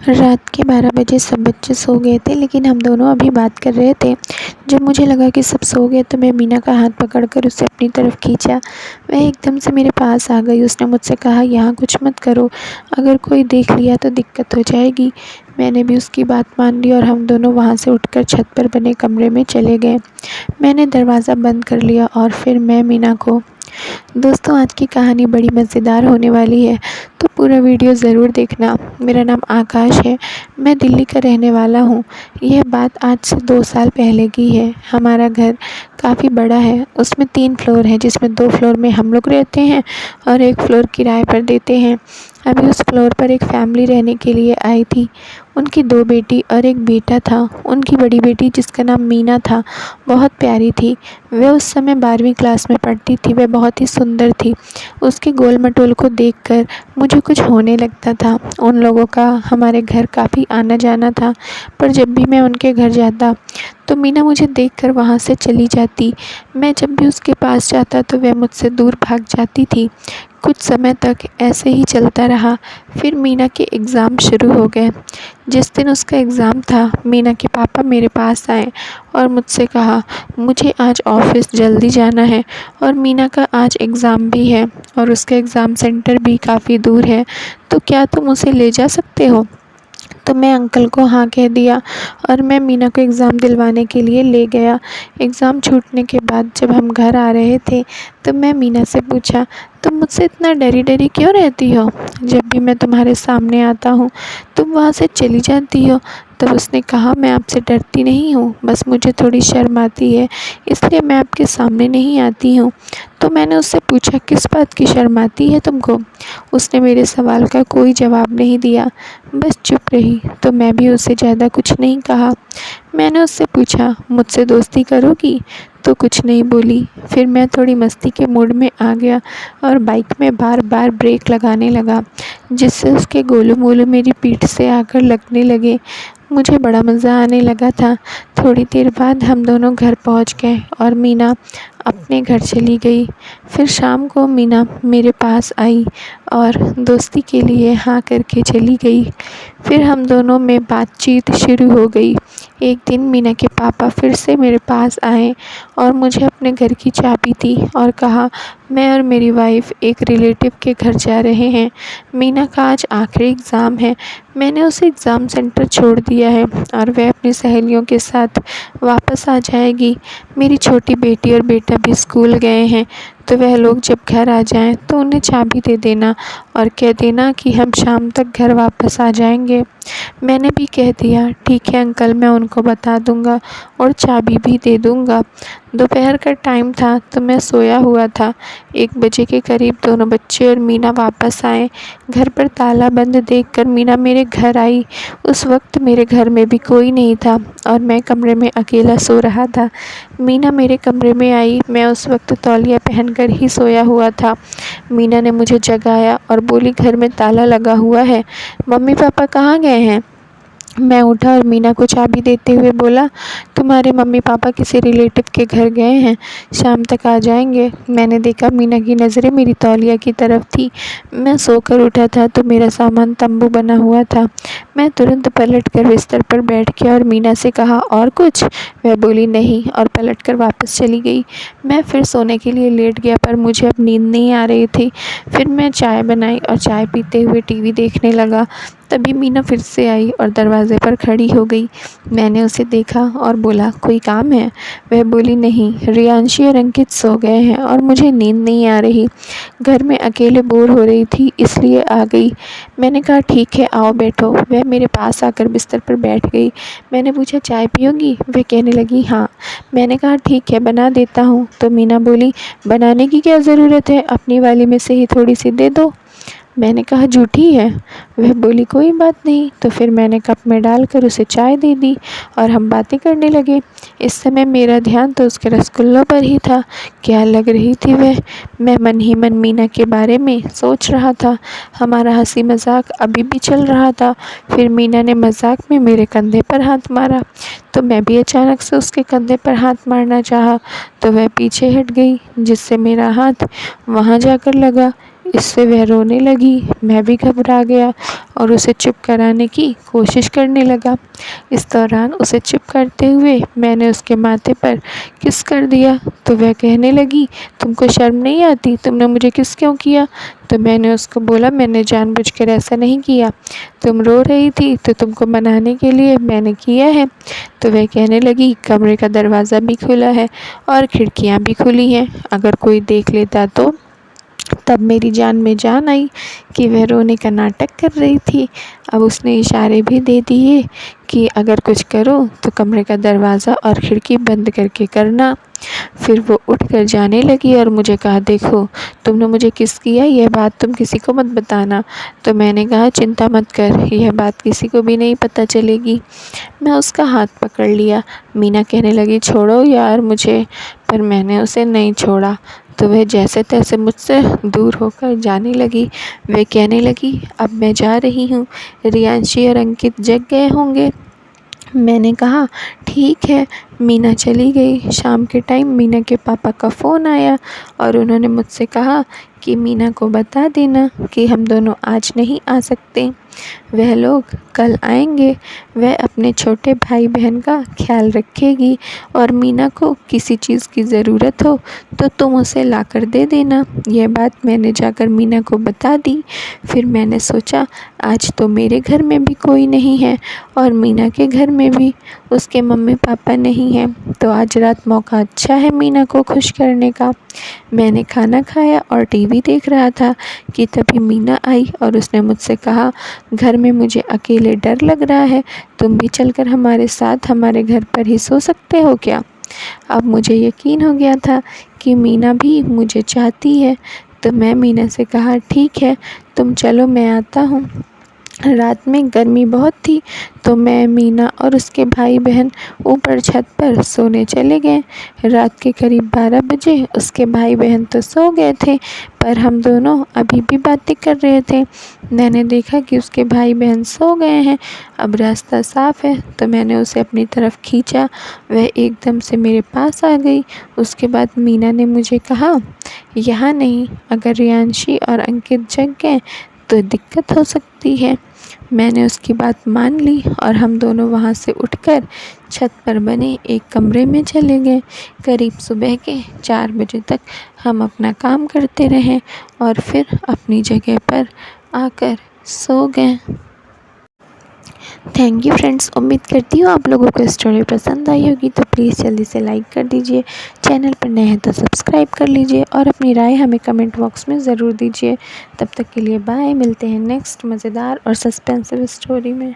रात के 12 बजे सब बच्चे सो गए थे, लेकिन हम दोनों अभी बात कर रहे थे। जब मुझे लगा कि सब सो गए तो मैं मीना का हाथ पकड़कर उसे अपनी तरफ खींचा। वह एकदम से मेरे पास आ गई। उसने मुझसे कहा, यहाँ कुछ मत करो, अगर कोई देख लिया तो दिक्कत हो जाएगी। मैंने भी उसकी बात मान ली और हम दोनों वहाँ से उठकर छत पर बने कमरे में चले गए। मैंने दरवाज़ा बंद कर लिया और फिर मैं मीना को दोस्तों, आज की कहानी बड़ी मज़ेदार होने वाली है, तो पूरा वीडियो ज़रूर देखना। मेरा नाम आकाश है, मैं दिल्ली का रहने वाला हूँ। यह बात आज से 2 साल पहले की है। हमारा घर काफ़ी बड़ा है, उसमें 3 फ्लोर हैं, जिसमें 2 फ्लोर में हम लोग रहते हैं और 1 फ्लोर किराए पर देते हैं। अभी उस फ्लोर पर एक फैमिली रहने के लिए आई थी। उनकी 2 बेटी और 1 बेटा था। उनकी बड़ी बेटी, जिसका नाम मीना था, बहुत प्यारी थी। वह उस समय 12वीं क्लास में पढ़ती थी। वह बहुत ही सुंदर थी। उसके गोल मटोल को देखकर मुझे कुछ होने लगता था। उन लोगों का हमारे घर काफ़ी आना जाना था, पर जब भी मैं उनके घर जाता तो मीना मुझे देखकर वहाँ से चली जाती। मैं जब भी उसके पास जाता तो वह मुझसे दूर भाग जाती थी। कुछ समय तक ऐसे ही चलता रहा। फिर मीना के एग्ज़ाम शुरू हो गए। जिस दिन उसका एग्ज़ाम था, मीना के पापा मेरे पास आए और मुझसे कहा, मुझे आज ऑफ़िस जल्दी जाना है और मीना का आज एग्ज़ाम भी है और उसका एग्ज़ाम सेंटर भी काफ़ी दूर है, तो क्या तुम उसे ले जा सकते हो? तो मैं अंकल को हाँ कह दिया और मैं मीना को एग्ज़ाम दिलवाने के लिए ले गया। एग्ज़ाम छूटने के बाद जब हम घर आ रहे थे तो मैं मीना से पूछा, तुम मुझसे इतना डरी डरी क्यों रहती हो? जब भी मैं तुम्हारे सामने आता हूँ तुम वहाँ से चली जाती हो। तब उसने कहा, मैं आपसे डरती नहीं हूँ, बस मुझे थोड़ी शर्म आती है, इसलिए मैं आपके सामने नहीं आती हूँ। तो मैंने उससे पूछा, किस बात की शर्म आती है तुमको? उसने मेरे सवाल का कोई जवाब नहीं दिया, बस चुप रही। तो मैं भी उससे ज़्यादा कुछ नहीं कहा। मैंने उससे पूछा, मुझसे दोस्ती करोगी? तो कुछ नहीं बोली। फिर मैं थोड़ी मस्ती के मूड में आ गया और बाइक में बार बार ब्रेक लगाने लगा, जिससे उसके गोलू मोलू मेरी पीठ से आकर लगने लगे। मुझे बड़ा मज़ा आने लगा था। थोड़ी देर बाद हम दोनों घर पहुंच गए और मीना अपने घर चली गई। फिर शाम को मीना मेरे पास आई और दोस्ती के लिए हाँ करके चली गई। फिर हम दोनों में बातचीत शुरू हो गई। एक दिन मीना के पापा फिर से मेरे पास आए और मुझे अपने घर की चाबी दी और कहा, मैं और मेरी वाइफ एक रिलेटिव के घर जा रहे हैं। मीना का आज आखिरी एग्ज़ाम है। मैंने उसे एग्ज़ाम सेंटर छोड़ दिया है और वह अपनी सहेलियों के साथ वापस आ जाएगी। मेरी छोटी बेटी और बेटा भी स्कूल गए हैं, तो वह लोग जब घर आ जाएं तो उन्हें चाबी दे देना और कह देना कि हम शाम तक घर वापस आ जाएंगे। मैंने भी कह दिया, ठीक है अंकल, मैं उनको बता दूंगा और चाबी भी दे दूंगा। दोपहर का टाइम था तो मैं सोया हुआ था। 1 बजे के करीब दोनों बच्चे और मीना वापस आए। घर पर ताला बंद देखकर मीना मेरे घर आई। उस वक्त मेरे घर में भी कोई नहीं था और मैं कमरे में अकेला सो रहा था। मीना मेरे कमरे में आई। मैं उस वक्त तौलिया पहनकर ही सोया हुआ था। मीना ने मुझे जगाया और बोली, घर में ताला लगा हुआ है, मम्मी पापा कहाँ गए हैं? मैं उठा और मीना को चाबी देते हुए बोला, तुम्हारे मम्मी पापा किसी रिलेटिव के घर गए हैं, शाम तक आ जाएंगे। मैंने देखा मीना की नज़रें मेरी तौलिया की तरफ थी। मैं सोकर उठा था तो मेरा सामान तंबू बना हुआ था। मैं तुरंत पलट कर बिस्तर पर बैठ गया और मीना से कहा, और कुछ? वह बोली, नहीं, और पलट कर वापस चली गई। मैं फिर सोने के लिए लेट गया, पर मुझे अब नींद नहीं आ रही थी। फिर मैं चाय बनाई और चाय पीते हुए टीवी देखने लगा। तभी मीना फिर से आई और दरवाज़े पर खड़ी हो गई। मैंने उसे देखा और बोला, कोई काम है? वह बोली, नहीं, रियांशी और अंकित सो गए हैं और मुझे नींद नहीं आ रही। घर में अकेले बोर हो रही थी, इसलिए आ गई। मैंने कहा, ठीक है, आओ बैठो। वह मेरे पास आकर बिस्तर पर बैठ गई। मैंने पूछा, चाय पियोगी? वह कहने लगी, हाँ। मैंने कहा, ठीक है, बना देता हूँ। तो मीना बोली, बनाने की क्या ज़रूरत है, अपनी वाली में से ही थोड़ी सी दे दो। मैंने कहा, झूठी है। वह बोली, कोई बात नहीं। तो फिर मैंने कप में डालकर उसे चाय दे दी और हम बातें करने लगे। इस समय मेरा ध्यान तो उसके रसगुल्लों पर ही था। क्या लग रही थी वह! मैं मन ही मन मीना के बारे में सोच रहा था। हमारा हंसी मजाक अभी भी चल रहा था। फिर मीना ने मजाक में मेरे कंधे पर हाथ मारा, तो मैं भी अचानक से उसके कंधे पर हाथ मारना चाहा, तो वह पीछे हट गई, जिससे मेरा हाथ वहाँ जाकर लगा। इससे वह रोने लगी। मैं भी घबरा गया और उसे चुप कराने की कोशिश करने लगा। इस दौरान उसे चुप करते हुए मैंने उसके माथे पर किस कर दिया तो वह कहने लगी, तुमको शर्म नहीं आती, तुमने मुझे किस क्यों किया। तो मैंने उसको बोला, मैंने जानबूझकर ऐसा नहीं किया, तुम रो रही थी तो तुमको मनाने के लिए मैंने किया है। तो वह कहने लगी, कमरे का दरवाज़ा भी खुला है और खिड़कियाँ भी खुली हैं, अगर कोई देख लेता तो। तब मेरी जान में जान आई कि वह रोने का नाटक कर रही थी। अब उसने इशारे भी दे दिए कि अगर कुछ करो तो कमरे का दरवाज़ा और खिड़की बंद करके करना। फिर वो उठकर जाने लगी और मुझे कहा, देखो तुमने मुझे किस किया, यह बात तुम किसी को मत बताना। तो मैंने कहा, चिंता मत कर, यह बात किसी को भी नहीं पता चलेगी। मैं उसका हाथ पकड़ लिया। मीना कहने लगी, छोड़ो यार मुझे, पर मैंने उसे नहीं छोड़ा। तो वह जैसे तैसे मुझसे दूर होकर जाने लगी। वह कहने लगी, अब मैं जा रही हूँ, रियांशी और अंकित जग गए होंगे। मैंने कहा, ठीक है। मीना चली गई। शाम के टाइम मीना के पापा का फ़ोन आया और उन्होंने मुझसे कहा कि मीना को बता देना कि हम दोनों आज नहीं आ सकते, वह लोग कल आएंगे। वह अपने छोटे भाई बहन का ख्याल रखेगी और मीना को किसी चीज़ की ज़रूरत हो तो तुम उसे ला कर दे देना। यह बात मैंने जाकर मीना को बता दी। फिर मैंने सोचा, आज तो मेरे घर में भी कोई नहीं है और मीना के घर में भी उसके मम्मी पापा नहीं हैं, तो आज रात मौका अच्छा है मीना को खुश करने का। मैंने खाना खाया और टीवी देख रहा था कि तभी मीना आई और उसने मुझसे कहा, घर में मुझे अकेले डर लग रहा है, तुम भी चलकर हमारे साथ हमारे घर पर ही सो सकते हो क्या। अब मुझे यकीन हो गया था कि मीना भी मुझे चाहती है। तो मैं मीना से कहा, ठीक है तुम चलो, मैं आता हूँ। रात में गर्मी बहुत थी तो मैं, मीना और उसके भाई बहन ऊपर छत पर सोने चले गए। रात के करीब 12 बजे उसके भाई बहन तो सो गए थे, पर हम दोनों अभी भी बातें कर रहे थे। मैंने देखा कि उसके भाई बहन सो गए हैं। अब रास्ता साफ़ है तो मैंने उसे अपनी तरफ खींचा। वह एकदम से मेरे पास आ गई। उसके बाद मीना ने मुझे कहा, यहाँ नहीं, अगर रियांशी और अंकित जग गए तो दिक्कत हो सकती है। मैंने उसकी बात मान ली और हम दोनों वहाँ से उठकर छत पर बने एक कमरे में चले गए। करीब सुबह के 4 बजे तक हम अपना काम करते रहे और फिर अपनी जगह पर आकर सो गए। थैंक यू फ्रेंड्स, उम्मीद करती हूँ आप लोगों को स्टोरी पसंद आई होगी, तो प्लीज़ जल्दी से लाइक कर दीजिए, चैनल पर नए हैं तो सब्सक्राइब कर लीजिए और अपनी राय हमें कमेंट बॉक्स में ज़रूर दीजिए। तब तक के लिए बाय, मिलते हैं नेक्स्ट मज़ेदार और सस्पेंसिव स्टोरी में।